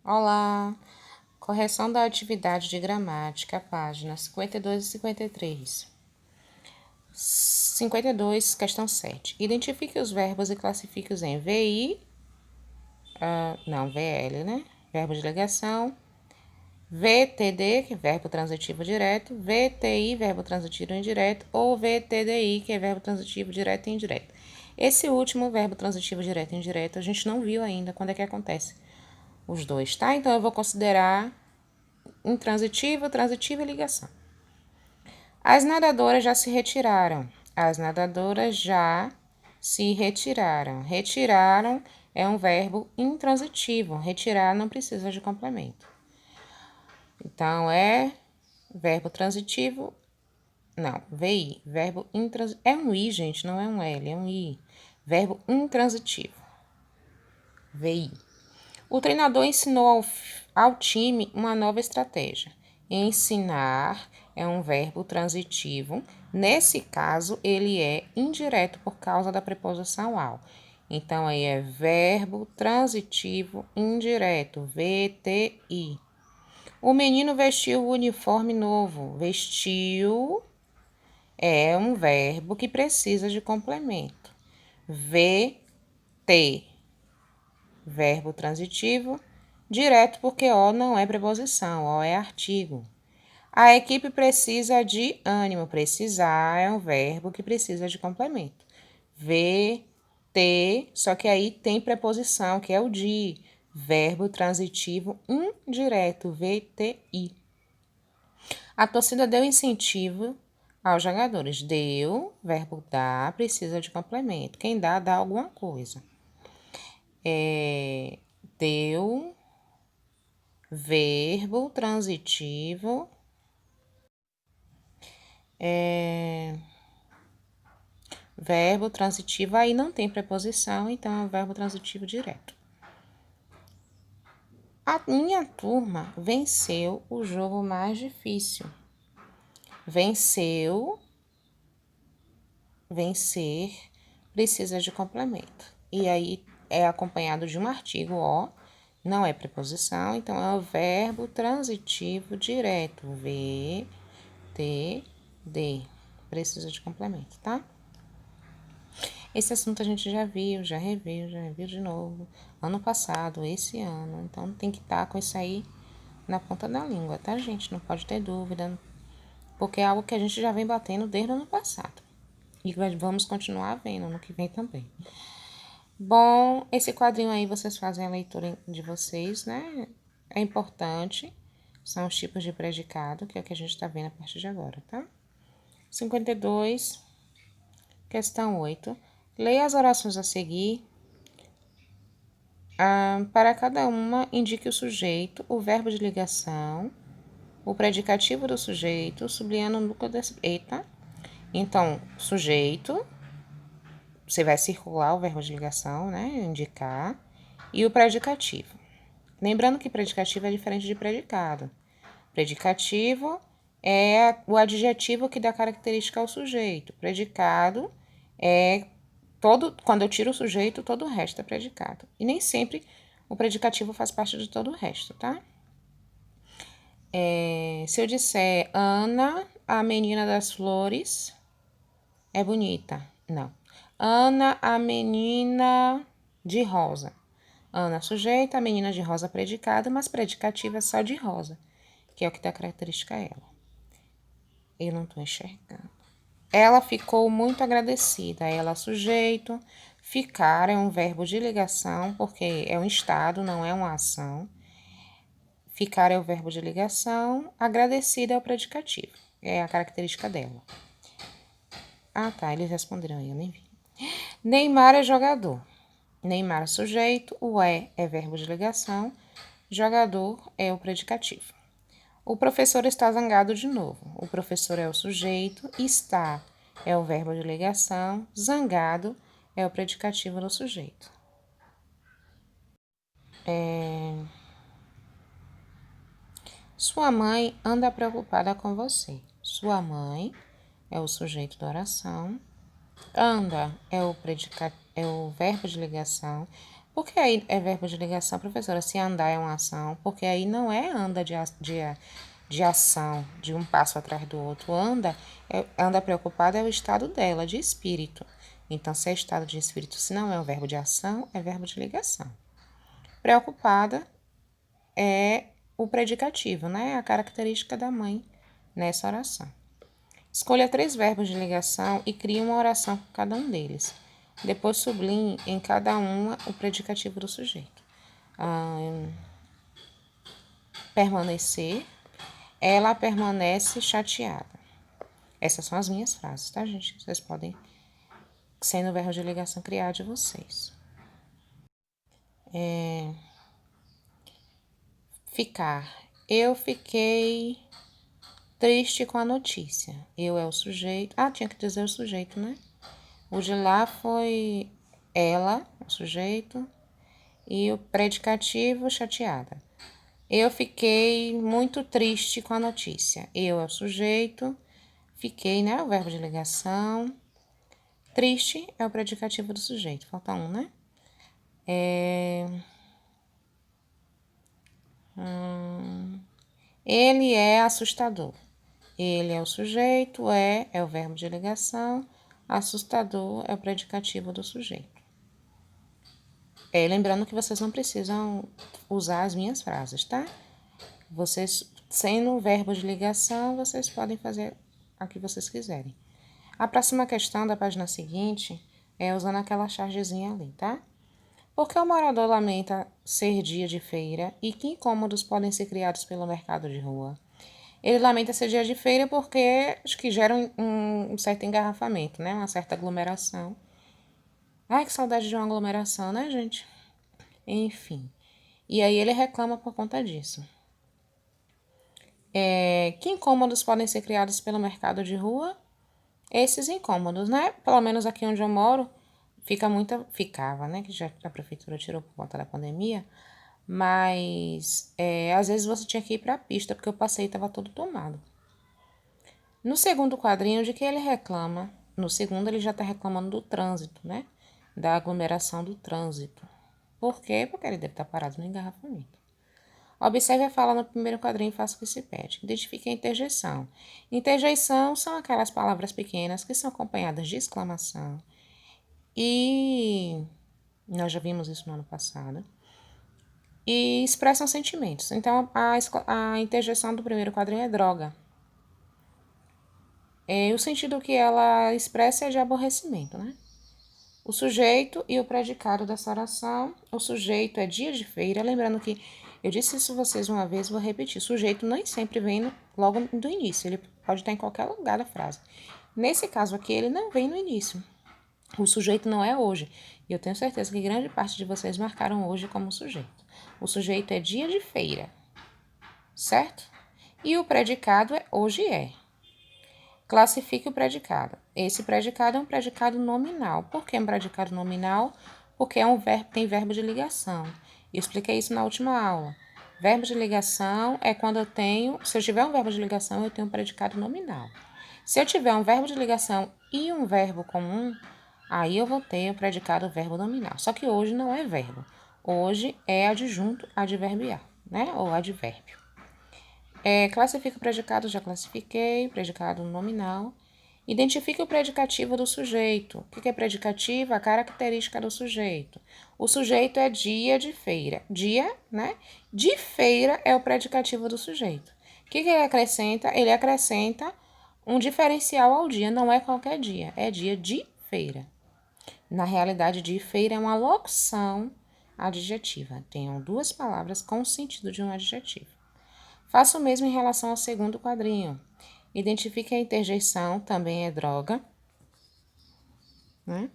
Olá! Correção da atividade de gramática, páginas 52 e 53. 52, questão 7. Identifique os verbos e classifique-os em VI, VL, né? Verbo de ligação. VTD, que é verbo transitivo direto. VTI, verbo transitivo indireto. Ou VTDI, que é verbo transitivo direto e indireto. Esse último, verbo transitivo direto e indireto, a gente não viu ainda quando é que acontece os dois, tá? Então, eu vou considerar intransitivo, transitivo e ligação. As nadadoras já se retiraram. As nadadoras já se retiraram. Retiraram é um verbo intransitivo. Retirar não precisa de complemento. Então, é verbo transitivo. Não, VI. Verbo intransitivo. É um I, gente, não é um L, é um I. Verbo intransitivo. VI. O treinador ensinou ao time uma nova estratégia. Ensinar é um verbo transitivo. Nesse caso, ele é indireto por causa da preposição ao. Então, aí é verbo transitivo indireto, VTI. O menino vestiu o uniforme novo. Vestiu é um verbo que precisa de complemento. VT. Verbo transitivo, direto porque o não é preposição, o é artigo. A equipe precisa de ânimo. Precisar é um verbo que precisa de complemento. VT, só que aí tem preposição, que é o de. Verbo transitivo indireto, VTI. A torcida deu incentivo aos jogadores. Deu, verbo dar, precisa de complemento. Quem dá alguma coisa. Deu, verbo transitivo, verbo transitivo, aí não tem preposição, então é um verbo transitivo direto. A minha turma venceu o jogo mais difícil. Venceu, vencer, precisa de complemento. E aí é acompanhado de um artigo, ó, não é preposição, então é o verbo transitivo direto, V, T, D. Precisa de complemento, tá? Esse assunto a gente já viu de novo. Ano passado, esse ano. Então, tem que estar com isso aí na ponta da língua, tá, gente? Não pode ter dúvida, porque é algo que a gente já vem batendo desde o ano passado. E vamos continuar vendo no que vem também. Bom, esse quadrinho aí vocês fazem a leitura de vocês, né? É importante. São os tipos de predicado, que é o que a gente tá vendo a partir de agora, tá? 52, questão 8. Leia as orações a seguir. Para cada uma, indique o sujeito, o verbo de ligação, o predicativo do sujeito, sublinhando o núcleo desse... Eita! Então, sujeito, você vai circular o verbo de ligação, né? Indicar. E o predicativo. Lembrando que predicativo é diferente de predicado. Predicativo é o adjetivo que dá característica ao sujeito. Predicado é quando eu tiro o sujeito, todo o resto é predicado. E nem sempre o predicativo faz parte de todo o resto, tá? Se eu disser Ana, a menina das flores, é bonita. Não. Ana, a menina de rosa. Ana, sujeito, a menina de rosa, predicado, mas predicativo é só de rosa, que é o que dá característica a ela. Eu não tô enxergando. Ela ficou muito agradecida. Ela, sujeito. Ficar é um verbo de ligação, porque é um estado, não é uma ação. Ficar é o verbo de ligação. Agradecida é o predicativo. É a característica dela. Ah, tá. Eles responderam aí, eu nem vi. Neymar é jogador. Neymar é sujeito. O é verbo de ligação. Jogador é o predicativo. O professor está zangado de novo. O professor é o sujeito. Está é o verbo de ligação. Zangado é o predicativo do sujeito. Sua mãe anda preocupada com você. Sua mãe é o sujeito da oração. Anda é o verbo de ligação. Por que aí é verbo de ligação, professora? Se andar é uma ação, porque aí não é anda de ação, de um passo atrás do outro. Anda preocupada é o estado dela, de espírito. Então, se é estado de espírito, se não é um verbo de ação, é verbo de ligação. Preocupada é o predicativo, né? A característica da mãe nessa oração. Escolha 3 verbos de ligação e crie uma oração com cada um deles. Depois sublinhe em cada uma o predicativo do sujeito. Permanecer, ela permanece chateada. Essas são as minhas frases, tá, gente? Vocês podem, sendo o verbo de ligação, criar de vocês. Ficar. Eu fiquei triste com a notícia. Eu é o sujeito. Ah, tinha que dizer o sujeito, né? O de lá foi ela, o sujeito, e o predicativo chateada. Eu fiquei muito triste com a notícia. Eu é o sujeito, fiquei, né? O verbo de ligação. Triste é o predicativo do sujeito. Falta um, né? Ele é assustador. Ele é o sujeito, é o verbo de ligação. Assustador é o predicativo do sujeito. Lembrando que vocês não precisam usar as minhas frases, tá? Vocês, sendo o verbo de ligação, vocês podem fazer a que vocês quiserem. A próxima questão da página seguinte é usando aquela chargezinha ali, tá? Por que o morador lamenta ser dia de feira e que incômodos podem ser criados pelo mercado de rua? Ele lamenta ser dia de feira porque acho que gera um certo engarrafamento, né? Uma certa aglomeração. Ai, que saudade de uma aglomeração, né, gente? Enfim. E aí ele reclama por conta disso. Que incômodos podem ser criados pelo mercado de rua? Esses incômodos, né? Pelo menos aqui onde eu moro, ficava, né? Que já a prefeitura tirou por conta da pandemia. Mas às vezes você tinha que ir para a pista, porque o passeio estava todo tomado. No segundo quadrinho, de que ele reclama? No segundo, ele já está reclamando do trânsito, né? Da aglomeração do trânsito. Por quê? Porque ele deve estar parado no engarrafamento. Observe a fala no primeiro quadrinho e faça o que se pede. Identifique a interjeição. Interjeição são aquelas palavras pequenas que são acompanhadas de exclamação. E nós já vimos isso no ano passado. E expressam sentimentos. Então, a interjeição do primeiro quadrinho é droga. O sentido que ela expressa é de aborrecimento, né? O sujeito e o predicado dessa oração. O sujeito é dia de feira. Lembrando que eu disse isso a vocês uma vez, vou repetir. O sujeito nem sempre vem logo do início. Ele pode estar em qualquer lugar da frase. Nesse caso aqui, ele não vem no início. O sujeito não é hoje. E eu tenho certeza que grande parte de vocês marcaram hoje como sujeito. O sujeito é dia de feira, certo? E o predicado é hoje é. Classifique o predicado. Esse predicado é um predicado nominal. Por que um predicado nominal? Porque tem verbo de ligação. Eu expliquei isso na última aula. Verbo de ligação é quando se eu tiver um verbo de ligação, eu tenho um predicado nominal. Se eu tiver um verbo de ligação e um verbo comum, aí eu vou ter o predicado verbo nominal. Só que hoje não é verbo. Hoje é adjunto adverbial, né? Ou advérbio. Classifica o predicado, já classifiquei, predicado nominal. Identifique o predicativo do sujeito. O que é predicativo? A característica do sujeito. O sujeito é dia de feira. Dia, né? De feira é o predicativo do sujeito. O que ele acrescenta? Ele acrescenta um diferencial ao dia. Não é qualquer dia, é dia de feira. Na realidade, de feira é uma locução adjetiva. Tem 2 palavras com o sentido de um adjetivo. Faça o mesmo em relação ao segundo quadrinho. Identifique a interjeição, também é droga. Né?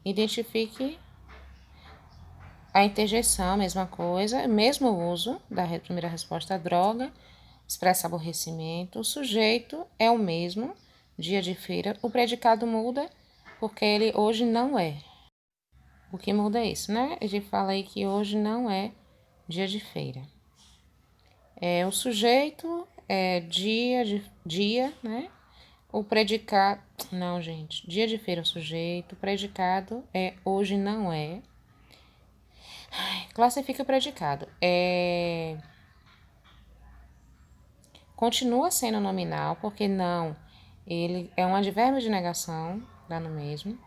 Identifique a interjeição, mesma coisa, mesmo uso da primeira resposta, droga, expressa aborrecimento. O sujeito é o mesmo, dia de feira. O predicado muda porque ele hoje não é. O que muda é isso, né? A gente fala aí que hoje não é dia de feira. O sujeito é dia, né? O predicado... Não, gente. Dia de feira, sujeito. Predicado é hoje não é. Classifica o predicado. Continua sendo nominal, porque não. Ele é um advérbio de negação, dá no mesmo.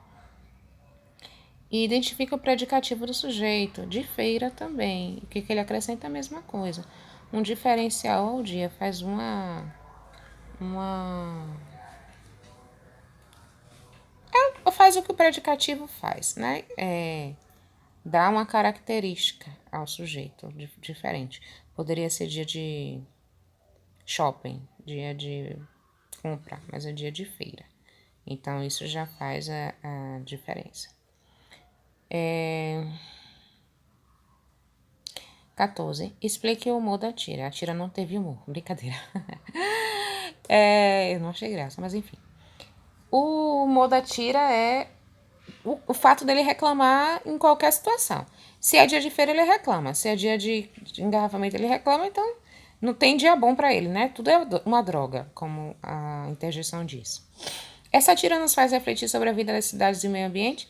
E identifica o predicativo do sujeito, de feira também. O que ele acrescenta é a mesma coisa. Um diferencial ao dia faz faz o que o predicativo faz, né? Dá uma característica ao sujeito diferente. Poderia ser dia de shopping, dia de compra, mas é dia de feira. Então, isso já faz a diferença. 14. Explique o humor da tira. A tira não teve humor. Brincadeira. Eu não achei graça, mas enfim. O humor da tira é o fato dele reclamar em qualquer situação. Se é dia de feira, ele reclama. Se é dia de engarrafamento, ele reclama. Então, não tem dia bom pra ele, né? Tudo é uma droga, como a interjeição diz. Essa tira nos faz refletir sobre a vida das cidades e o meio ambiente?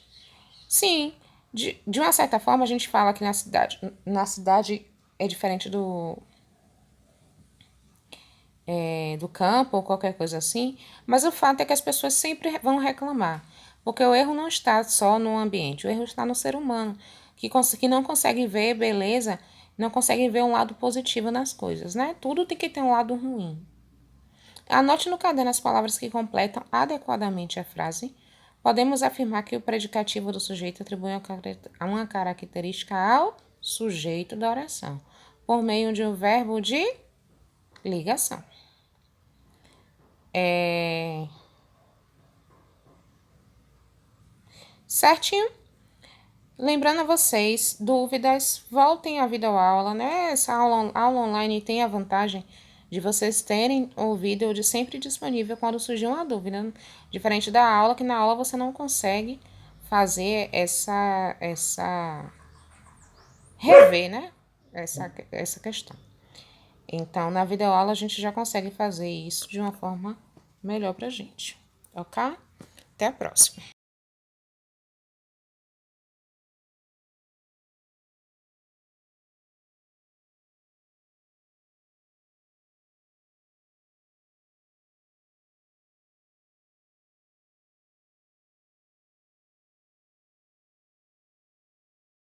Sim. De uma certa forma, a gente fala que na cidade é diferente do campo ou qualquer coisa assim, mas o fato é que as pessoas sempre vão reclamar, porque o erro não está só no ambiente, o erro está no ser humano, que não consegue ver beleza, não consegue ver um lado positivo nas coisas, né? Tudo tem que ter um lado ruim. Anote no caderno as palavras que completam adequadamente a frase. Podemos afirmar que o predicativo do sujeito atribui uma característica ao sujeito da oração, por meio de um verbo de ligação. Certinho? Lembrando a vocês, dúvidas, voltem à videoaula, né? Essa aula online tem a vantagem de vocês terem o vídeo de sempre disponível quando surgir uma dúvida. Diferente da aula, que na aula você não consegue fazer rever, né? Essa questão. Então, na videoaula a gente já consegue fazer isso de uma forma melhor pra gente, ok? Até a próxima.